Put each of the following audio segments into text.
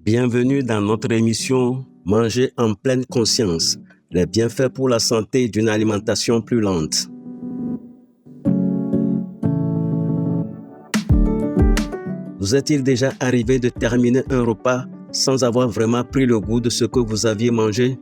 Bienvenue dans notre émission Manger en pleine conscience, les bienfaits pour la santé d'une alimentation plus lente. Vous est-il déjà arrivé de terminer un repas sans avoir vraiment pris le goût de ce que vous aviez mangé?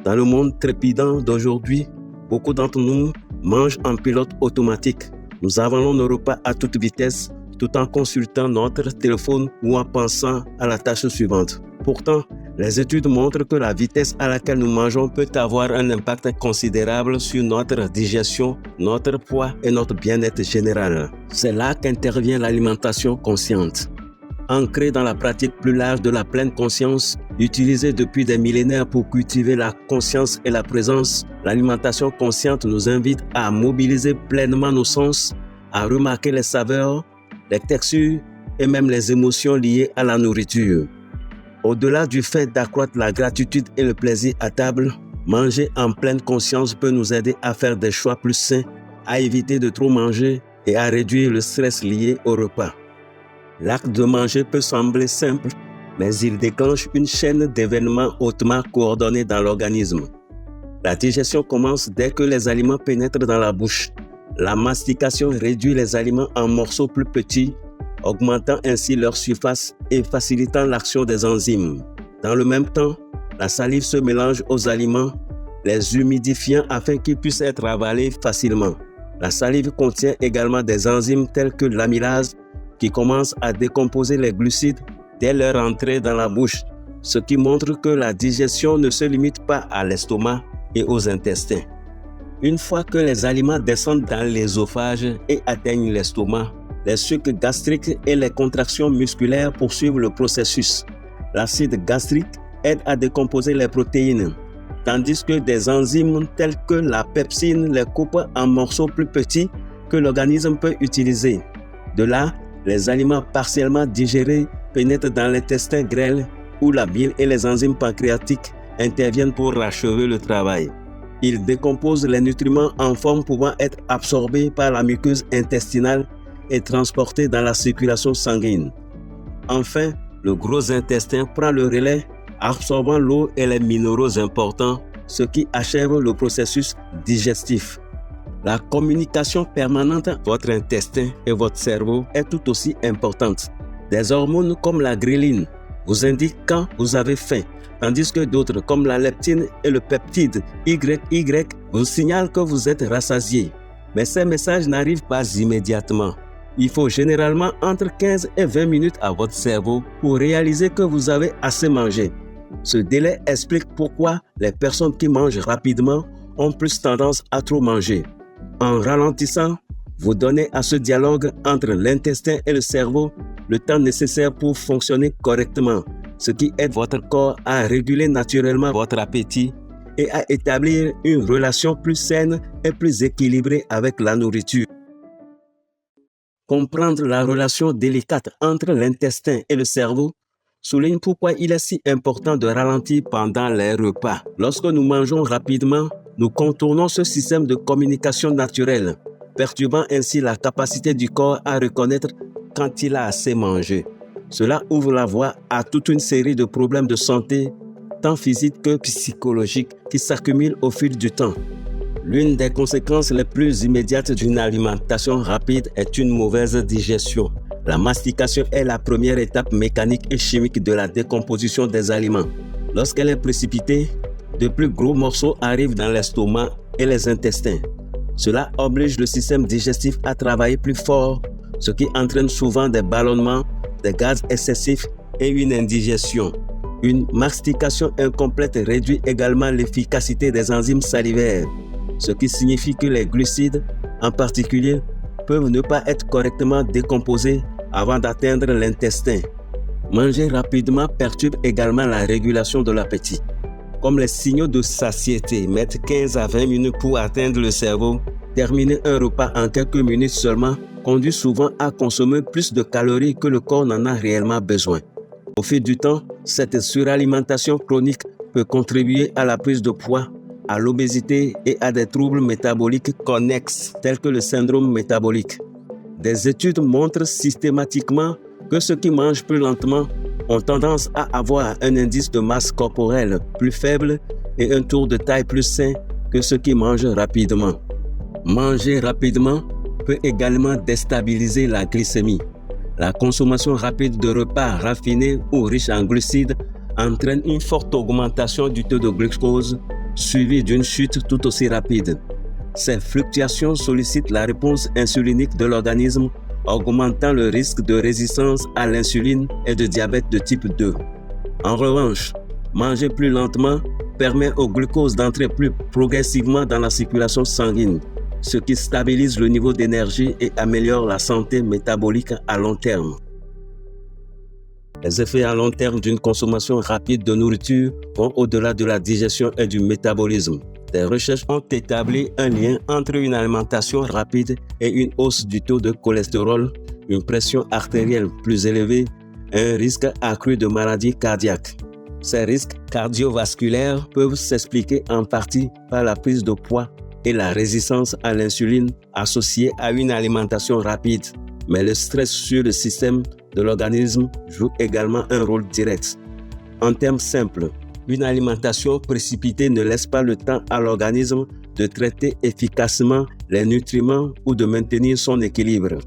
Dans le monde trépidant d'aujourd'hui, beaucoup d'entre nous mangent en pilote automatique. Nous avalons nos repas à toute vitesse, tout en consultant notre téléphone ou en pensant à la tâche suivante. Pourtant, les études montrent que la vitesse à laquelle nous mangeons peut avoir un impact considérable sur notre digestion, notre poids et notre bien-être général. C'est là qu'intervient l'alimentation consciente. Ancrée dans la pratique plus large de la pleine conscience, utilisée depuis des millénaires pour cultiver la conscience et la présence, l'alimentation consciente nous invite à mobiliser pleinement nos sens, à remarquer les saveurs, les textures et même les émotions liées à la nourriture. Au-delà du fait d'accroître la gratitude et le plaisir à table, manger en pleine conscience peut nous aider à faire des choix plus sains, à éviter de trop manger et à réduire le stress lié au repas. L'acte de manger peut sembler simple, mais il déclenche une chaîne d'événements hautement coordonnés dans l'organisme. La digestion commence dès que les aliments pénètrent dans la bouche. La mastication réduit les aliments en morceaux plus petits, augmentant ainsi leur surface et facilitant l'action des enzymes. Dans le même temps, la salive se mélange aux aliments, les humidifiant afin qu'ils puissent être avalés facilement. La salive contient également des enzymes telles que l'amylase qui commencent à décomposer les glucides dès leur entrée dans la bouche, ce qui montre que la digestion ne se limite pas à l'estomac et aux intestins. Une fois que les aliments descendent dans l'ésophage et atteignent l'estomac, les sucs gastriques et les contractions musculaires poursuivent le processus. L'acide gastrique aide à décomposer les protéines, tandis que des enzymes telles que la pepsine les coupent en morceaux plus petits que l'organisme peut utiliser. De là, les aliments partiellement digérés pénètrent dans l'intestin grêle où la bile et les enzymes pancréatiques interviennent pour achever le travail. Ils décomposent les nutriments en forme pouvant être absorbés par la muqueuse intestinale et transportés dans la circulation sanguine. Enfin, le gros intestin prend le relais, absorbant l'eau et les minéraux importants, ce qui achève le processus digestif. La communication permanente entre votre intestin et votre cerveau est tout aussi importante. Des hormones comme la ghrelin vous indiquent quand vous avez faim, tandis que d'autres comme la leptine et le peptide YY vous signalent que vous êtes rassasié. Mais ces messages n'arrivent pas immédiatement. Il faut généralement entre 15 et 20 minutes à votre cerveau pour réaliser que vous avez assez mangé. Ce délai explique pourquoi les personnes qui mangent rapidement ont plus tendance à trop manger. En ralentissant, vous donnez à ce dialogue entre l'intestin et le cerveau le temps nécessaire pour fonctionner correctement, ce qui aide votre corps à réguler naturellement votre appétit et à établir une relation plus saine et plus équilibrée avec la nourriture. Comprendre la relation délicate entre l'intestin et le cerveau souligne pourquoi il est si important de ralentir pendant les repas. Lorsque nous mangeons rapidement, nous contournons ce système de communication naturelle, perturbant ainsi la capacité du corps à reconnaître quand il a assez mangé. Cela ouvre la voie à toute une série de problèmes de santé, tant physiques que psychologiques, qui s'accumulent au fil du temps. L'une des conséquences les plus immédiates d'une alimentation rapide est une mauvaise digestion. La mastication est la première étape mécanique et chimique de la décomposition des aliments. Lorsqu'elle est précipitée, de plus gros morceaux arrivent dans l'estomac et les intestins. Cela oblige le système digestif à travailler plus fort, ce qui entraîne souvent des ballonnements, des gaz excessifs et une indigestion. Une mastication incomplète réduit également l'efficacité des enzymes salivaires, ce qui signifie que les glucides, en particulier, peuvent ne pas être correctement décomposés avant d'atteindre l'intestin. Manger rapidement perturbe également la régulation de l'appétit. Comme les signaux de satiété mettent 15 à 20 minutes pour atteindre le cerveau, terminer un repas en quelques minutes seulement conduit souvent à consommer plus de calories que le corps n'en a réellement besoin. Au fil du temps, cette suralimentation chronique peut contribuer à la prise de poids, à l'obésité et à des troubles métaboliques connexes tels que le syndrome métabolique. Des études montrent systématiquement que ceux qui mangent plus lentement ont tendance à avoir un indice de masse corporelle plus faible et un tour de taille plus sain que ceux qui mangent rapidement. Manger rapidement peut également déstabiliser la glycémie. La consommation rapide de repas raffinés ou riches en glucides entraîne une forte augmentation du taux de glucose, suivie d'une chute tout aussi rapide. Ces fluctuations sollicitent la réponse insulinique de l'organisme, augmentant le risque de résistance à l'insuline et de diabète de type 2. En revanche, manger plus lentement permet au glucose d'entrer plus progressivement dans la circulation sanguine, ce qui stabilise le niveau d'énergie et améliore la santé métabolique à long terme. Les effets à long terme d'une consommation rapide de nourriture vont au-delà de la digestion et du métabolisme. Des recherches ont établi un lien entre une alimentation rapide et une hausse du taux de cholestérol, une pression artérielle plus élevée et un risque accru de maladies cardiaques. Ces risques cardiovasculaires peuvent s'expliquer en partie par la prise de poids et la résistance à l'insuline associée à une alimentation rapide. Mais le stress sur le système de l'organisme joue également un rôle direct. En termes simples, une alimentation précipitée ne laisse pas le temps à l'organisme de traiter efficacement les nutriments ou de maintenir son équilibre.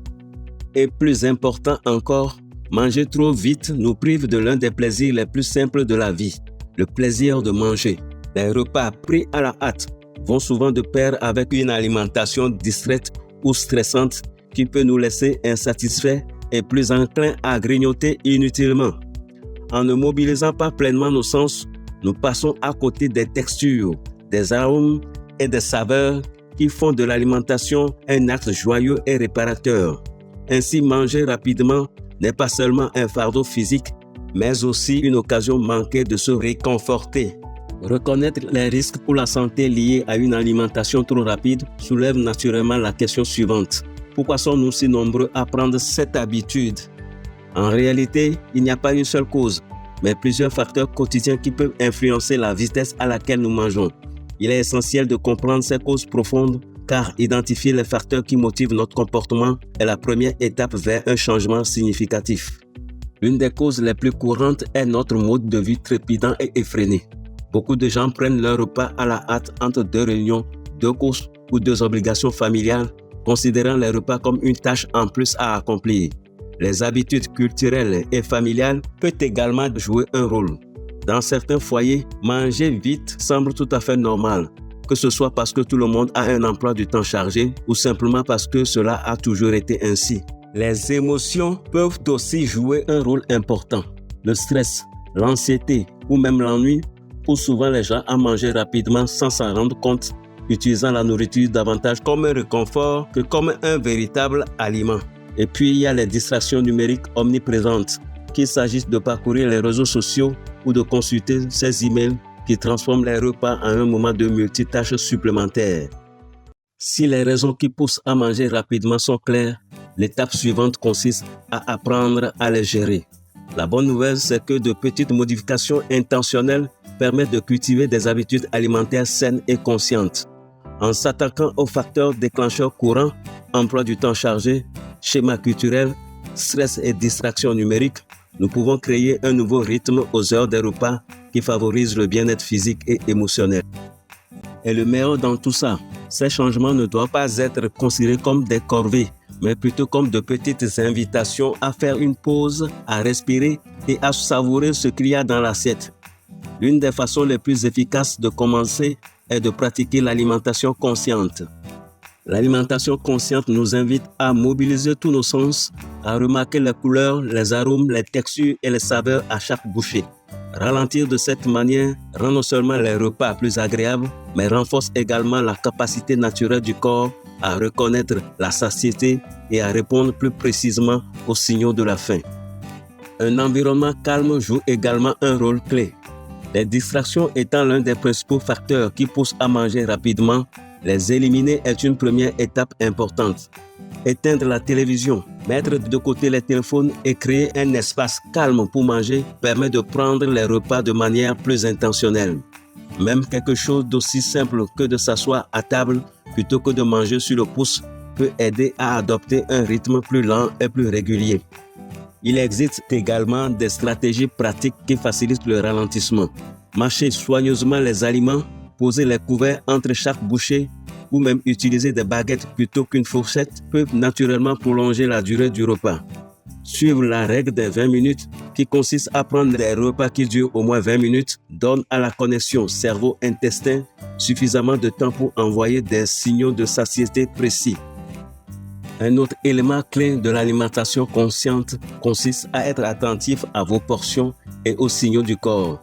Et plus important encore, manger trop vite nous prive de l'un des plaisirs les plus simples de la vie, le plaisir de manger. Les repas pris à la hâte vont souvent de pair avec une alimentation distraite ou stressante qui peut nous laisser insatisfaits et plus enclins à grignoter inutilement. En ne mobilisant pas pleinement nos sens, nous passons à côté des textures, des arômes et des saveurs qui font de l'alimentation un acte joyeux et réparateur. Ainsi, manger rapidement n'est pas seulement un fardeau physique, mais aussi une occasion manquée de se réconforter. Reconnaître les risques pour la santé liés à une alimentation trop rapide soulève naturellement la question suivante. Pourquoi sommes-nous si nombreux à prendre cette habitude? En réalité, il n'y a pas une seule cause, mais plusieurs facteurs quotidiens qui peuvent influencer la vitesse à laquelle nous mangeons. Il est essentiel de comprendre ces causes profondes, car identifier les facteurs qui motivent notre comportement est la première étape vers un changement significatif. L'une des causes les plus courantes est notre mode de vie trépidant et effréné. Beaucoup de gens prennent leur repas à la hâte entre deux réunions, deux courses ou deux obligations familiales, considérant les repas comme une tâche en plus à accomplir. Les habitudes culturelles et familiales peuvent également jouer un rôle. Dans certains foyers, manger vite semble tout à fait normal, que ce soit parce que tout le monde a un emploi du temps chargé ou simplement parce que cela a toujours été ainsi. Les émotions peuvent aussi jouer un rôle important. Le stress, l'anxiété ou même l'ennui poussent souvent les gens à manger rapidement sans s'en rendre compte, utilisant la nourriture davantage comme un réconfort que comme un véritable aliment. Et puis, il y a les distractions numériques omniprésentes, qu'il s'agisse de parcourir les réseaux sociaux ou de consulter ces emails qui transforment les repas en un moment de multitâches supplémentaires. Si les raisons qui poussent à manger rapidement sont claires, l'étape suivante consiste à apprendre à les gérer. La bonne nouvelle, c'est que de petites modifications intentionnelles permettent de cultiver des habitudes alimentaires saines et conscientes. En s'attaquant aux facteurs déclencheurs courants, emploi du temps chargé, schéma culturel, stress et distraction numérique, nous pouvons créer un nouveau rythme aux heures des repas qui favorise le bien-être physique et émotionnel. Et le meilleur dans tout ça, ces changements ne doivent pas être considérés comme des corvées, mais plutôt comme de petites invitations à faire une pause, à respirer et à savourer ce qu'il y a dans l'assiette. L'une des façons les plus efficaces de commencer est de pratiquer l'alimentation consciente. L'alimentation consciente nous invite à mobiliser tous nos sens, à remarquer les couleurs, les arômes, les textures et les saveurs à chaque bouchée. Ralentir de cette manière rend non seulement les repas plus agréables, mais renforce également la capacité naturelle du corps à reconnaître la satiété et à répondre plus précisément aux signaux de la faim. Un environnement calme joue également un rôle clé. Les distractions étant l'un des principaux facteurs qui poussent à manger rapidement, les éliminer est une première étape importante. Éteindre la télévision, mettre de côté les téléphones et créer un espace calme pour manger permet de prendre les repas de manière plus intentionnelle. Même quelque chose d'aussi simple que de s'asseoir à table plutôt que de manger sur le pouce peut aider à adopter un rythme plus lent et plus régulier. Il existe également des stratégies pratiques qui facilitent le ralentissement. Mâcher soigneusement les aliments, poser les couverts entre chaque bouchée ou même utiliser des baguettes plutôt qu'une fourchette peuvent naturellement prolonger la durée du repas. Suivre la règle des 20 minutes qui consiste à prendre des repas qui durent au moins 20 minutes donne à la connexion cerveau-intestin suffisamment de temps pour envoyer des signaux de satiété précis. Un autre élément clé de l'alimentation consciente consiste à être attentif à vos portions et aux signaux du corps.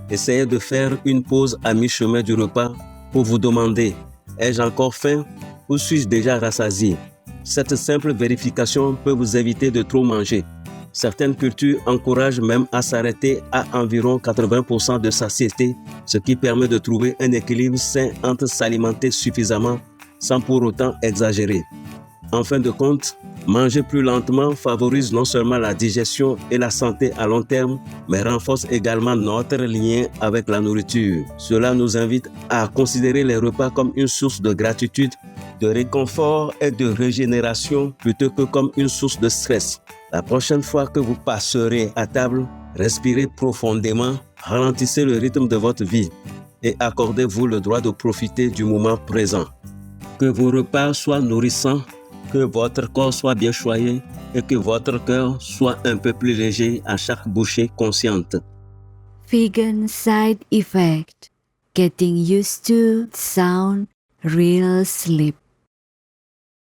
Essayez de faire une pause à mi-chemin du repas pour vous demander « Ai-je encore faim ou suis-je déjà rassasié ?» Cette simple vérification peut vous éviter de trop manger. Certaines cultures encouragent même à s'arrêter à environ 80% de satiété, ce qui permet de trouver un équilibre sain entre s'alimenter suffisamment sans pour autant exagérer. En fin de compte, manger plus lentement favorise non seulement la digestion et la santé à long terme, mais renforce également notre lien avec la nourriture. Cela nous invite à considérer les repas comme une source de gratitude, de réconfort et de régénération plutôt que comme une source de stress. La prochaine fois que vous passerez à table, respirez profondément, ralentissez le rythme de votre vie et accordez-vous le droit de profiter du moment présent. Que vos repas soient nourrissants, que votre corps soit bien choyé et que votre cœur soit un peu plus léger à chaque bouchée consciente. Vegan side effect: getting used to sound real sleep.